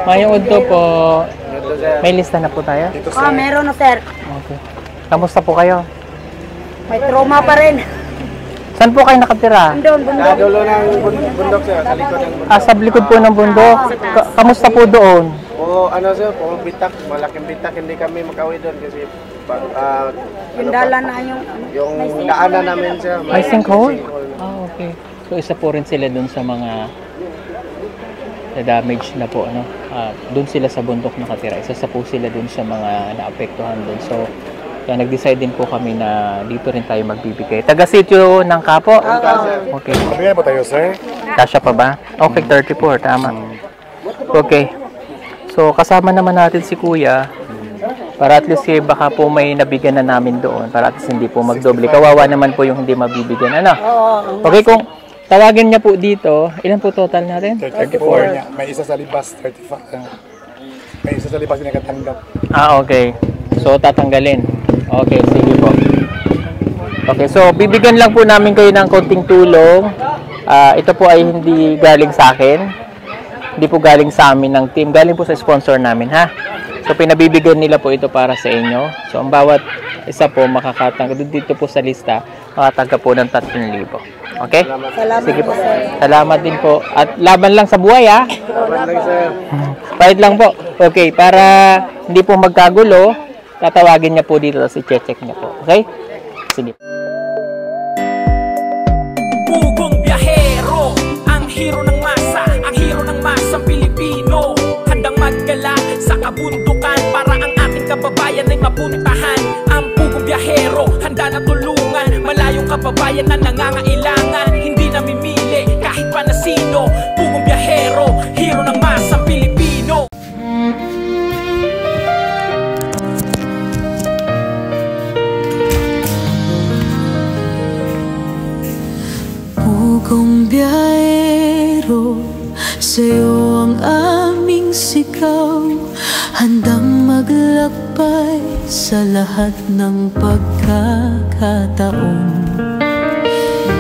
Mayong udto po. May lista na po tayo? Meron na, sir. Okay. Kamusta po kayo? May trauma pa rin. Saan po kayo nakatira? Doon, bundok. Dulo ng bundok sir, sa likod ng bundok. Sa likod po ng bundok. Kamusta po doon? Ano sir, puro bitak, malaking bitak, hindi kami makauwi doon kasi Pindala na yung daanan namin sir. May sinkhole? Okay. So isa po rin sila doon sa mga na-damage na po, ano? Doon sila sa bundok nakatira. Isa sa po sila doon sa mga naapektuhan doon. So, kaya nag-decide din po kami na dito rin tayo magbibigay. Taga-sityo ng Kapo? Okay. Pabigay po tayo sir. Kasya pa ba? Okay, 34. Tama. Okay. So, kasama naman natin si Kuya. Para at least baka po may nabigyan na namin doon. Para at least hindi po magdoble. Kawawa naman po yung hindi mabibigyan. Ano? Okay, kung tawagin niya po dito, ilan po total natin? 34 niya. May isa sa libas, 35. May isa sa libas na nakatanggap. Okay. So, tatanggalin. Okay, sige po. Okay, so bibigyan lang po namin kayo ng konting tulong. Ito po ay hindi galing sa akin. Hindi po galing sa amin ng team. Galing po sa sponsor namin, ha? So, pinabibigyan nila po ito para sa inyo. So, ang bawat isa po makakatanggap. Dito po sa lista, makatanggap po ng 3,000. Okay? Salamat. Sige po. Salamat din po. At laban lang sa buhay, ha? Laban lang sir. Pahit lang po. Okay, para hindi po magkagulo, tatawagin niya po dito tapos i-check niya po. Okay? Sige. Pugong biyahero, ang hero ng masa, ang hero ng masang Pilipino. Handang maggala sa kabundukan para ang ating kababayan ay mapuntahan. Ang pugong biyahero, handa na tulungan malayong kababayan na nangangailangan. Hindi namimili kahit pa na sino. Pugong biyahero, hero ng masang Pilipino. Pugong biyahero, sa'yo ang aming sigaw. Handang maglakbay sa lahat ng pagkakataon.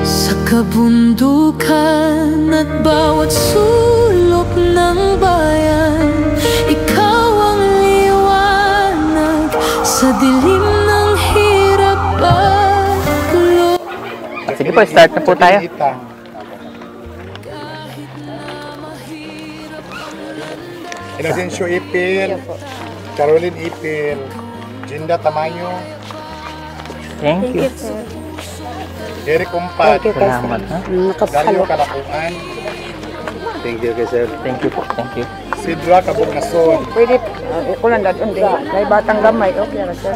Sa kabundukan at bawat sulok ng bayan, ikaw ang liwanag sa dilim ng hirap at gulo. Sige po, start na po tayo. Inocencio Ipil, Caroline Ipil, Jinda Tamayo, Thank you. Eric Umpat, Salamat, ha? Dario Kalakuan. Thank you sir. Thank you po. Thank you. Sidra Cabugnason, Pwede, kulang doon. May batang gamay. Okay, sir.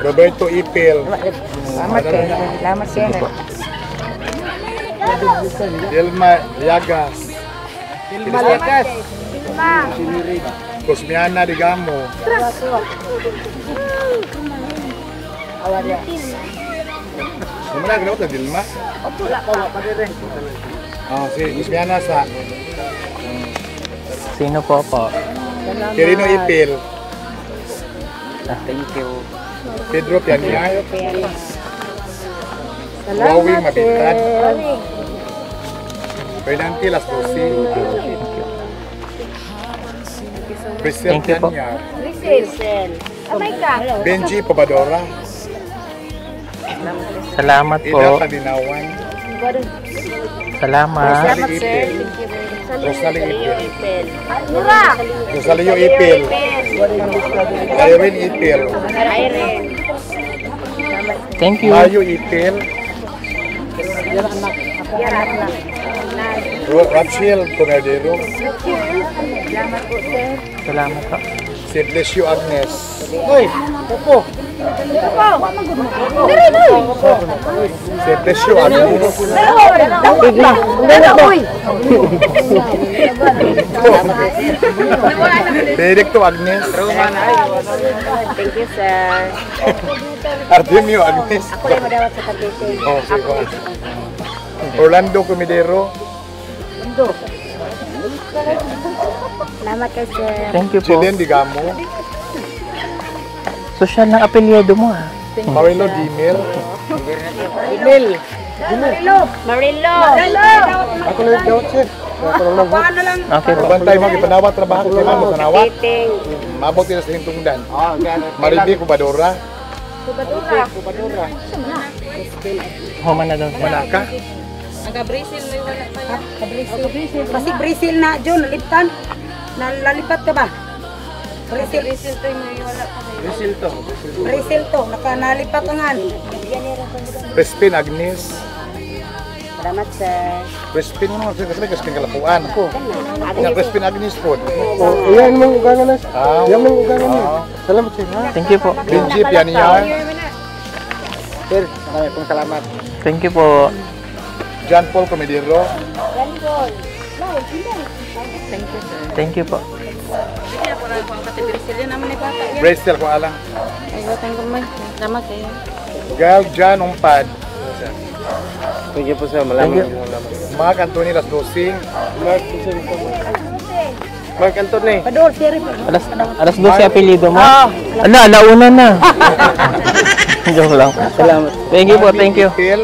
Roberto Ipil, Salamat, sir. Salamat, sir. Dilma Liagas, Malikas. Cosmiana Digamo, Sumula ginawa ito, Dilma? Si Cosmiana sa Sino po po? Quirino Ipil, Thank you. Pedro Pianyay, Wawi Mabitad, Fernanti Las Rosi, Priscil Thank you po. Pianyar, Benji. Benji Pobadora, Salamat Ida po. Padinawan, Salamat. Rosalie Ipil, Rosalie Ipil, Rosalio Ipil, Irene Ipil, Thank you. Mario Ipil, Rachel Conardero, Salamat po. Sidlesio Agnes. Hoy, Popo. Sidlesio Agnes. Directo Agnes. Thank you, sir. Artemio Agnes. Ako rin madawat sa Cavite. Oh, sige. Orlando Comidero. Salamat kay sir. Thank you po. Chilen Digamo. Social ng apelyido mo, ha? Marilo Dimel. Marillo. Marillo. Ako na yung sir. Paano lang? Okay po. Bantay mo, ipanawat trabaho ko mo sa nawat. Mabot nila sa hintungdan. Maribi ko badora. Human na daw. Manaka. Kasi Brazil na, John, naliptan. Nalalipat ka ba? Brazil to, nalipat ka nga. Crispin Agnes. Salamat, sir. Crispin mo naman, kasi may Crispin Kalapuan. Nga Crispin Agnes po. Iyan mong ugangan na. Ah, Iyan mong ugangan na. Salamat sir. Thank you po. Benjip yan yan. Sir, marami pong salamat. Thank you po. John Paul Comedero. Thank you po. Bracel ko alang. Salamat, sir. Gal Jan Umpad. Thank you po sir. Malamang. Mark Anthony Las Dosing. Mark Anthony. Pador, sir. Alas 12 apelido mo? Alauna na. Joke lang. Salamat. Thank you po, thank you. Phil.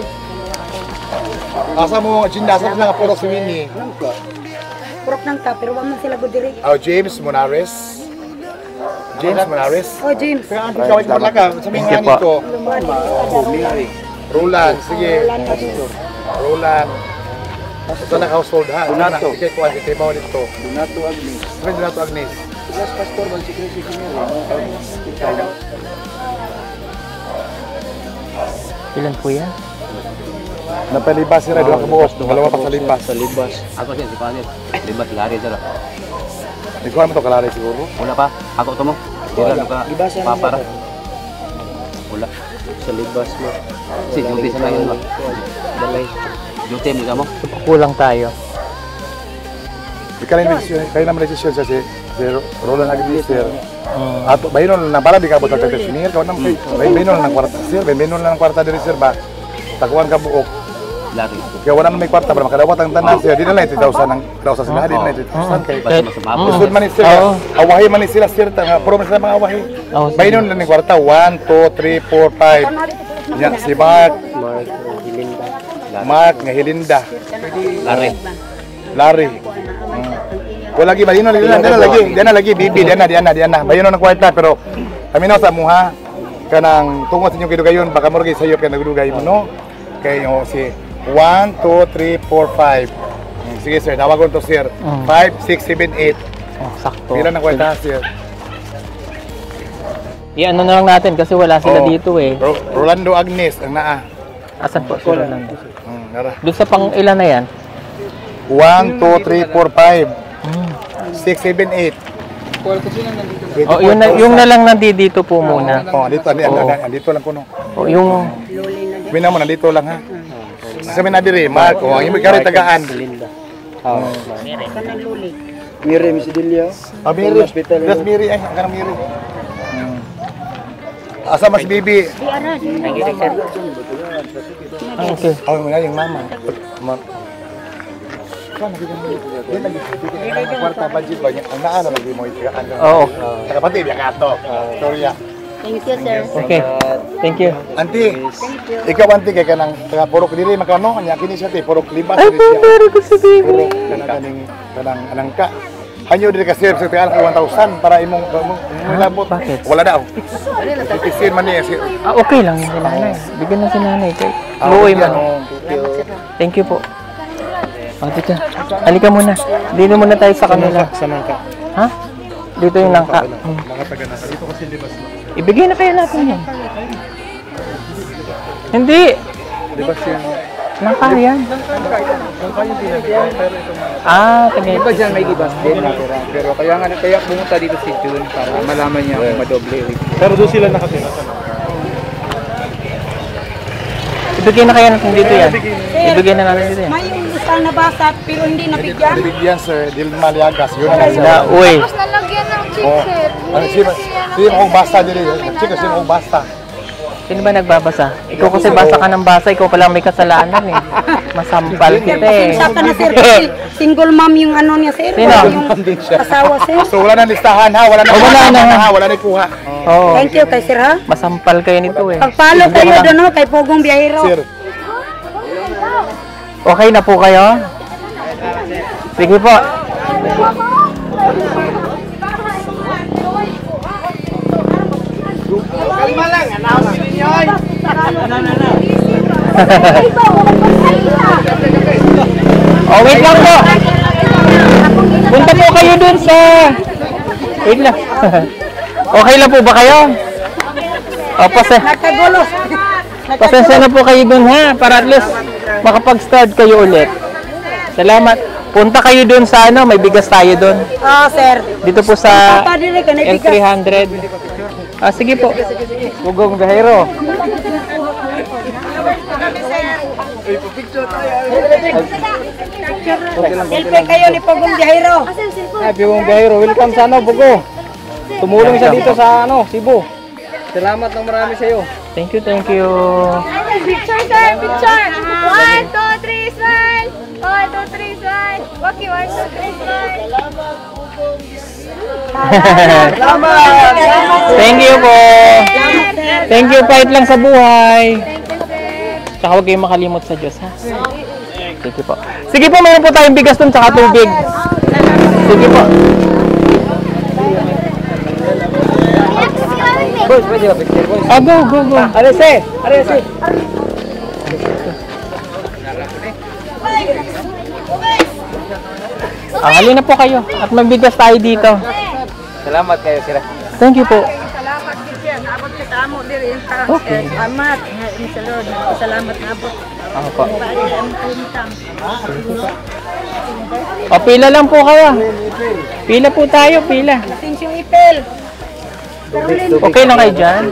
Asa mo, Asa lang puro si Winnie. Purok ng ta, pero wag na sila gudiri. Oh, James Monares. James Monares. Oh, James. Kaya ang kawit mo lang ka, sabihin nga Thank you po. nito. Roland, sige. Roland. Ito na household ha. Donato. Sige, kuha, sige, mo dito. Donato Agnes. Sabihin Donato Agnes. Last pastor man si Chris Ilan po yan? Napalibas sila, doon kabuos. Dalawa pa sa libas. Sa libas. Ako siya, si Panit. Libas, lari sila. Hindi ko alam ito kalari siguro. Wala pa. Ako ito mo. Tira, luka. Papara. Wala. Sa libas mo. Si duty sa ngayon ba? Dalay. Duty mo mo. Kulang tayo. Kayo naman desisyon sa si Roland Agnes, sir. At bayinon na pala, di ka abot ang tagkasinir. Kau naman, bayinon lang ng kwarta, sir. Bayinon lang ng kwarta diri, sir ba? Takuan ka buok. Lari. Kaya wala naman may kwarta para makadawat ang tanan, sir. Di na lang 80,000 ang sa sila, di na lang 80,000 kay. Basta masamapo. Usod man ni sir, awahi man ni sila, sir. Puro man sila mga awahi. Bayinon lang ng kwarta, 1, 2, 3, 4, 5. Yan, si Mark. Mark nga Helinda. Lari. Larry. Wala lagi balino lagi bibi diana bayon ng kwarta pero kami na sa muha kanang tungod sa inyong kidugayon baka mo rin sayop ka nagdugay mo no kay yung si 1 2 3 4 5 sige sir tawagon to sir 5 6 7 8 Sakto. pila ng kwarta sir Ano na lang natin kasi wala sila dito eh. Rolando Agnes ang naa Asan po sila lang? nara Doon sa pang ilan na yan? 1 2 3 4 5 6 7 8 Oh, yung na lang nandito po muna. Oh, dito lang po no. Oh, yung Sabi naman, nandito lang ha. Sabi na diri, Mark, ang imig kari tagaan. Miri Misidilio. Ah, Miri. Yes, Miri. Ay, ang kanang Miri. Asa mas bibi? okay. Oh, yung mama. Kwarta budget ba niya? Ang naano lagi mo itigaan. Oo. Nakapatid ya kato. Storya. Thank you, sir. Okay. Thank you. Auntie, ikaw auntie kay kanang taga purok diri makano nya kini siya ti purok libas Ay, diri siya. pero ko sabihin. Purok kanang anangka. Hanyo diri ka sir sa tiyan ko 1,000 para imong labot. Bakit? Wala daw. Ipisin man niya sir. Okay lang yung sinanay. Bigyan ng sinanay. Buhay man. Thank you po. Dito. Halika muna. Dito muna tayo sa kanila. Sa nangka. Ha? Dito yung nangka. Mga taga nasa dito kasi libas. Ibigay na kayo natin yan. Hindi. Libas yan. Nangka yan. Nangka yung pinagyan pero ito Tagay. Iba dyan may libas din natira. Pero kaya pumunta dito si June para malaman niya kung madoble. Pero doon sila nakatira sa nangka. Ibigay na kayo natin dito yan. Ibigay na natin dito yan. May yung isang nabasa pero hindi nabigyan. Bibigyan sir, Dilma Liagas. Yun ang sir. Na, uy. Tapos nalagyan ng Oh. chicken. Ano sino kong basta dili? Chika sino kong basta? Sino ba nagbabasa? Ikaw kasi basa ka ng basa. Ikaw pala may kasalanan eh. Masampal kita eh. Pasensya ka na, sir. Kasi single mom yung ano niya, sir. Sino? Yung asawa, sir. So wala nang listahan ha, wala nang wala nang kuha. Oo. Thank you kay sir, ha? Masampal kayo nito eh. Pag-follow kayo doon, no, kay Pogong Biyahero. Sir, Okay na po kayo? Sige po. Oh, wait lang po. Punta po kayo dun sa... Wait lang. Okay lang po ba kayo? O, pasensya na po kayo dun ha, para at least makapag-start kayo ulit. Salamat. Punta kayo dun sa ano, may bigas tayo dun. Oh, sir. Dito po sa Padre ka na bigas. L300. Ah, sige po. Bugong Gahero. Selfie kayo ni Pogong Biyahero. Bugong Gahero, welcome sa ano, Bugo. Tumulong siya dito sa ano, Cebu. Salamat ng marami sa iyo. Thank you, thank you. Picture, sir, picture. 1, 2, 3, smile. 1, 2, 3, smile. Waki, 1, 2, 3, smile. Thank you po. Thank you, fight lang sa buhay. Thank you, sir. Tsaka huwag kayong makalimot sa Diyos, ha? Sige po. Sige po, mayroon po tayong bigas dun, tsaka tubig. Sige po. Boys, pwede ba picture, boys? Ah, go, go, go. Arese! Arese! Ah, halina po kayo. At mabigas tayo dito. Salamat kayo, sir. Thank you po. Salamat kita. Naabot kita amo diri. Okay. Amat. Sa Lord. Salamat na po. Ako po. O, pila lang po kayo. Pila po tayo, pila. Thanks yung ipel. Okay lang kayo dyan?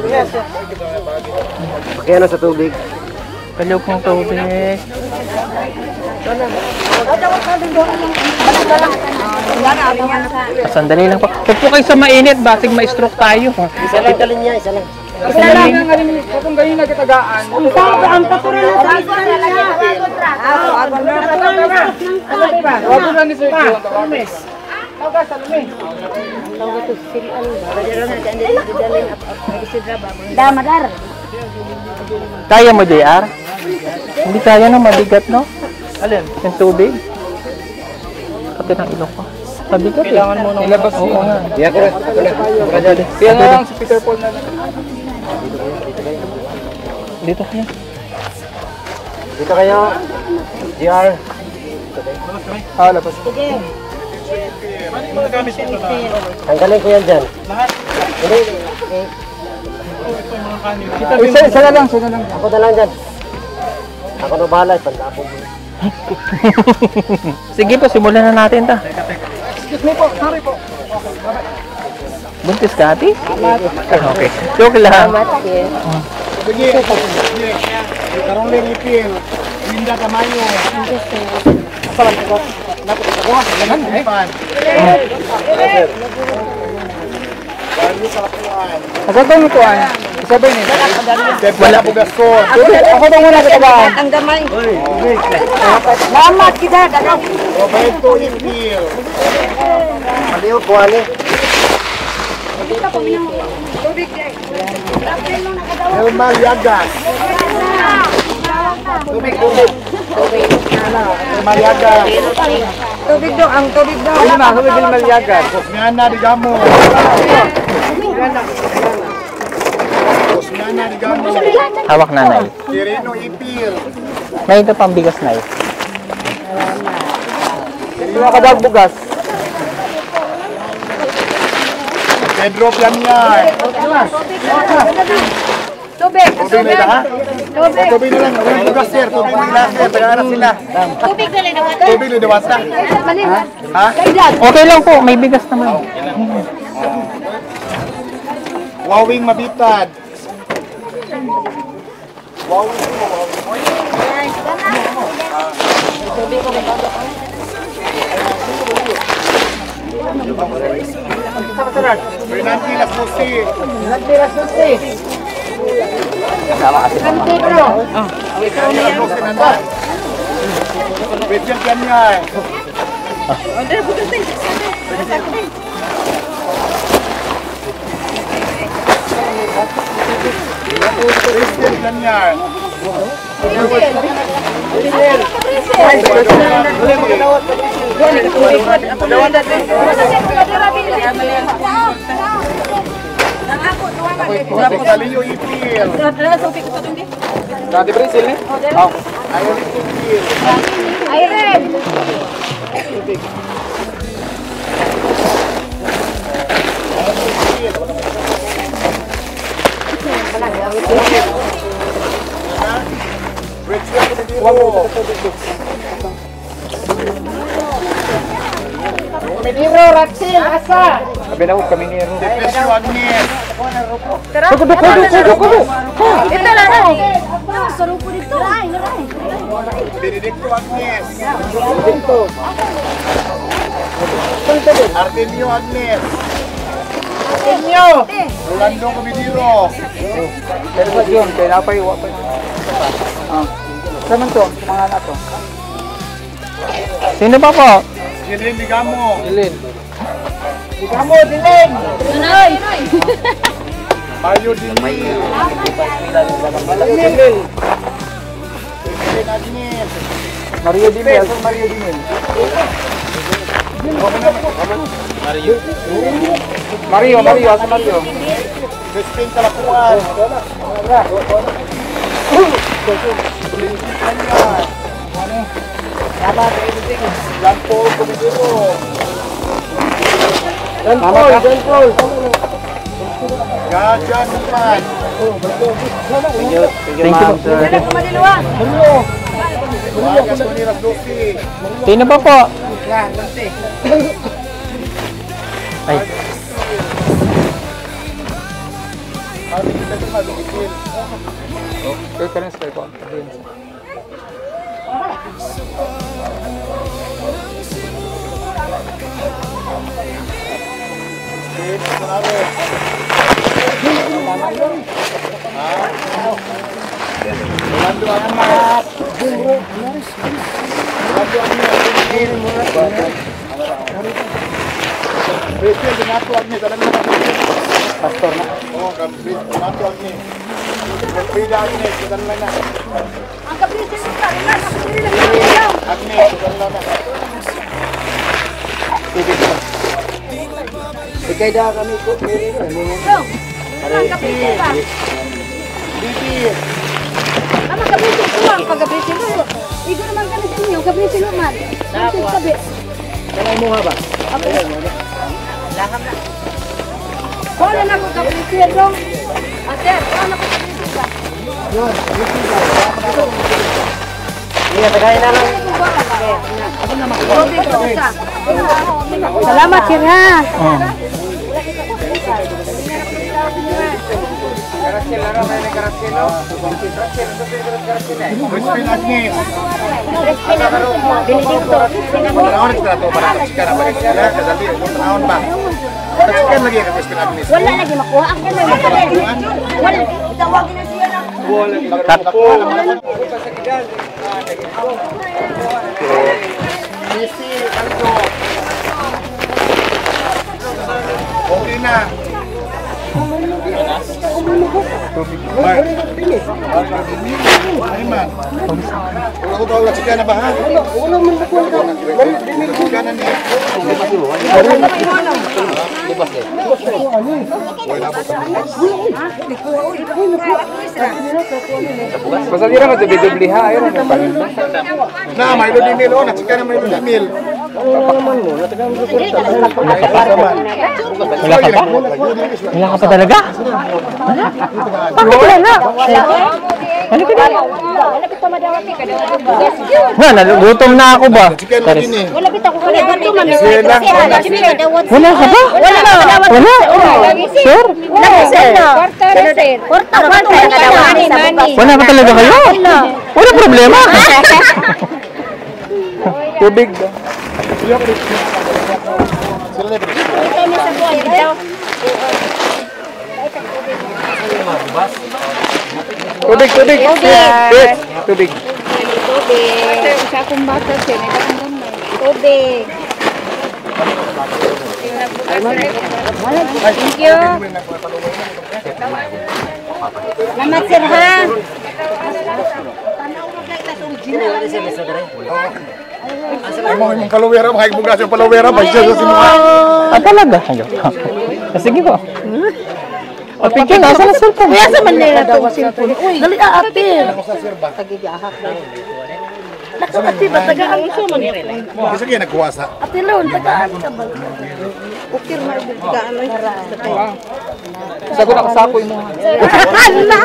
Kaya na sa tubig. Palo pong tubig. Sandali lang po. Huwag po kayo sa mainit, basig ma-stroke tayo. Isa lang. Italin niya, isa lang. Isa lang. Kung ganyan na kitagaan. Ang patura na sa isa na lang. Wag ko ni Sir John. Damadar. Kaya mo, JR? Hindi kaya no, mabigat no? Alin? Yung tubig? Pati ng ilok ko. Mabigat eh. Kailangan mo nang ilabas. Oo nga. Yeah, correct. Kaya na lang si Peter Paul na lang. Dito kaya. Dito kayo. GR. Ah, labas. Tanggalin ko yan dyan. Lahat? Hindi. Isa na lang. Ako na lang dyan. Ako na bahala. Pandapon mo. Sige po, simulan na natin ta. Excuse me po. Sorry po. Buntis ka, ate? Okay. Joke lang. Sige. Karong din ipil. Linda Tamayo. Salamat po. Asabay mo po ay. Isabay nila. Wala po gason. Ako daw muna sa tabaan. Ang gamay. Salamat kita. Roberto Ipil. Aliw po ali. Elma Yagas. Elma Yagas. Tubig do, ang tubig do. Ano na, sabi Bill Malyagan. Osmiana Digamo. Osmiana Digamo. Hawak nanay. Quirino Ipil. May ito pang bigas na eh. Mga kadag bugas. Pedro Pianyar. Tubig. Tubig na ha? Tubig na lang. Walang bugas sir. Tubig na sir. Tagaharap sila. Tubig na lang naman. Tubig na dawasa. Ha? Okay lang po, may bigas naman. Wawing Mabitad. Fernandi Lasmusi. Richard Pianyar. Christian Pianyar. Kaliyo ipil. Dati Brazil ni? Oh. Ayaw ipil. Irene! Kaminiro, Ratsil, asa? Sabi na ko, Kaminiro. Depresyo Agnes. Kudu. Ito lang na. Sarupo dito. Benedicto Agnes. Artemio Agnes. Rolando Comidiro. Pero sa John, kaya napay iwa pa. Saman to, mga anak to. Sino pa po? Jeline Ligamo. Dilin. Mario Dimil. Dilin. Jeline Agnes. Mario Dimel, asan Mario Dimel? Mario, asan Mario? Crispin Talapuan. Jean Paul Comidiro. John Paul. Gajan Numan. Thank you po. Vargas Coniras Lucy. Sino pa po? Ay. Okay, ka rin sa ko. Rolando Agnes. Presyo, Donato Agnes. Alam mo na Pastor na. Oo, Donato Agnes. Frida Agnes. Alam mo na. Ang kapisin mo ka. Relax. Agnes. Alam mo na. Ikay dah kami ko. Ang kapisin ka. Bibi. Ang kapisin ko. Ang kapisin ko. Igo naman ka na sa inyo. Kapisin mo man. Kapisin. Kaya mo nga ba? Laham na. Wala na ko kapisin dong. Ate, wala ko kapisin ka. Iya, tagay na lang. Salamat sir ha. Crispin Agnes. Benedicto. Panahon kita to para paksikan apa ya? Kadali panahon ba? Paksikan lagi ke Crispin Agnes. Wala lagi makuha. Ang kanya wala. Tawagin na siya lang. Okay na. Mark. Ayman. Ako daw la chika na ba ha? Ulo man ko na. Ni. Basta dira mo video bliha ayo na pa. Na may do email na chika na may do email. Wala ka pa? Wala ka pa talaga? Wala? Bakit wala? Ano ka na? Nga, nagutom na ako ba? Chika na din eh. Wala bitaw ko kaya gutom man. Wala ka ba? Wala? Sure? Wala ka talaga kayo? Wala problema. Tubig daw. Tubig. Tubig. Sa akong bata siya, nagkakamay. Tubig. Thank you. Salamat sir ha. Imong kalawera, makikbugas yung palawera, ba siya sa sinuha. Ah, talaga? Sige po. O, picture, nasa na cellphone. Kaya sa Manila itong cellphone. Uy, dali ate. Tagigahak na. Nako ate ba tagaan sa Manila? Kasi kaya nagkuwasa. Ate Leon, tagaan ka ba? Ukir na tagaan ay. Sagot ako sakoy mo. Hala.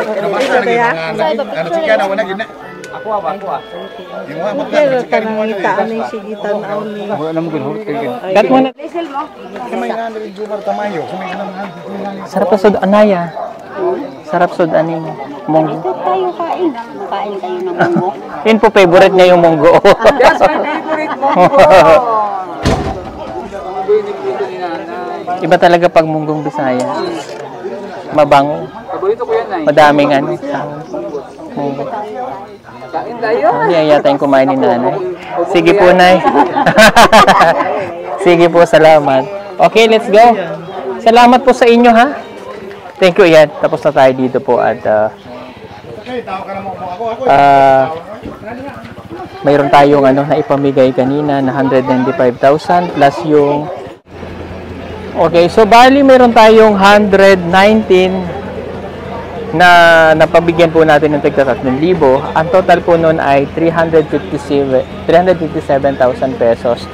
Ano siya na wala gina. Ako ah. Yung mga Pero kanang ni sige tan-aw ni. Wala naman ginhurot kayo. Cut mo na. may nga rin Jumar Tamayo. May nga naman. Sarap sa sud anaya. Sarap sud aning munggo. Tayo kain. Kain kayo ng munggo. Yun po, favorite niya yung munggo. Yes, my favorite munggo. Iba talaga pag munggong Bisaya. Mabango. Paborito ko yan, Nay. Madaming ano. Munggo. Kain tayo. Hindi yata yung kumain ni nanay. Sige po, Nay. Sige po, salamat. Okay, let's go. Salamat po sa inyo, ha? Thank you, yan. Tapos na tayo dito po at mayroon tayong ano na ipamigay kanina na 195,000 plus yung okay, so bali mayroon tayong 119 na napabigyan po natin ng tigta 3,000. Ang total po noon ay 357,000 pesos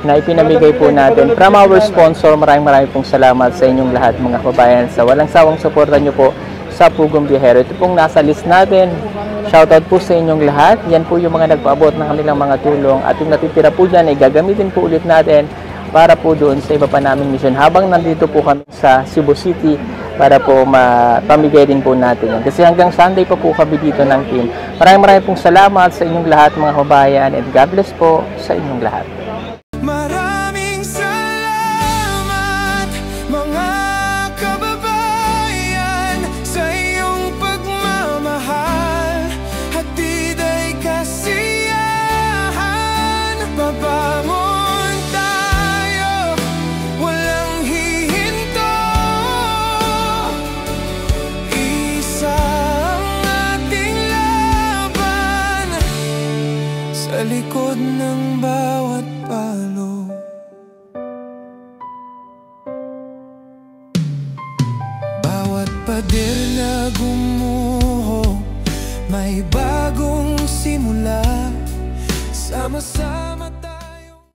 na ipinamigay po natin from our sponsor. Maraming pong salamat sa inyong lahat mga kababayan sa walang sawang suporta nyo po sa Pugong Biyahero. Ito pong nasa list natin. Shoutout po sa inyong lahat. Yan po yung mga nagpaabot ng kanilang mga tulong at yung natitira po dyan ay gagamitin po ulit natin para po doon sa iba pa naming mission habang nandito po kami sa Cebu City para po mapamigay din po natin yan. Kasi hanggang Sunday pa po kami dito ng team. Maraming pong salamat sa inyong lahat mga kabayan and God bless po sa inyong lahat. Maraming salamat mga kababayan sa iyong pagmamahal. Hatid ay kasiyahan. Babangon tayo, walang hihinto. Isa ang ating laban sa likod ng bawat palo. Bawat pader na gumuho, may bagong simula. Sama-sama